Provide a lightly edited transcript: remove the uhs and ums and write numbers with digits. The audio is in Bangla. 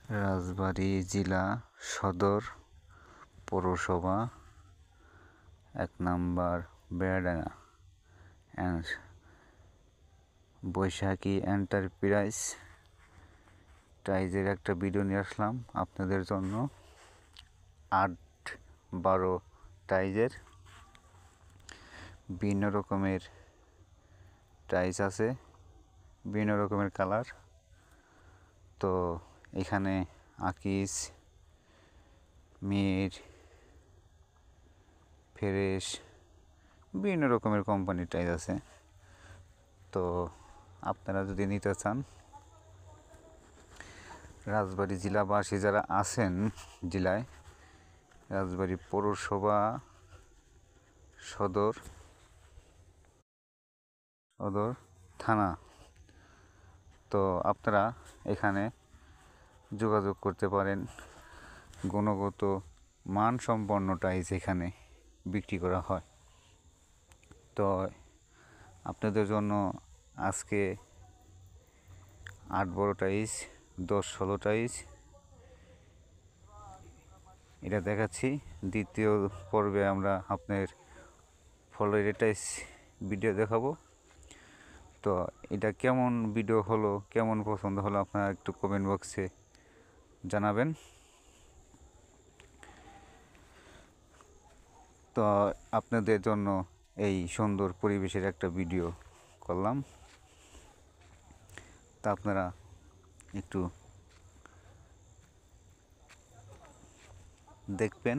রাজবাড়ী জেলা সদর পৌরসভা ১ নম্বর বেড়াডাঙ্গা অ্যান্ড বৈশাখী এন্টারপ্রাইজ টাইজের একটা ভিডিও নিয়ে আসলাম আপনাদের জন্য। ৮-১২ টাইজের বিভিন্ন রকমের টাইজ আছে, বিভিন্ন রকমের কালার। তো এখানে আকিস, মির, ফেরেশ বিভিন্ন রকমের কোম্পানির টাইজ আছে। তো আপনারা যদি নিতে চান, রাজবাড়ী জেলাবাসী যারা আছেন জেলায়, রাজবাড়ী পৌরসভা সদর থানা, তো আপনারা এখানে যোগাযোগ করতে পারেন। গুণগত মানসম্পন্ন টাইজ এখানে বিক্রি করা হয়। তো আপনাদের জন্য আজকে ৮-১২ টাইজ, ১০-১৬ টাইজ এটা দেখাচ্ছি। দ্বিতীয় পর্বে আমরা আপনার ফ্লোরের টাইজ ভিডিও দেখাবো। তো এটা কেমন ভিডিও হলো, কেমন পছন্দ হলো, আপনারা একটু কমেন্ট বক্সে জানাবেন। তো আপনাদের জন্য এই সুন্দর পরিবেশের একটা ভিডিও করলাম, তা আপনারা একটু দেখবেন।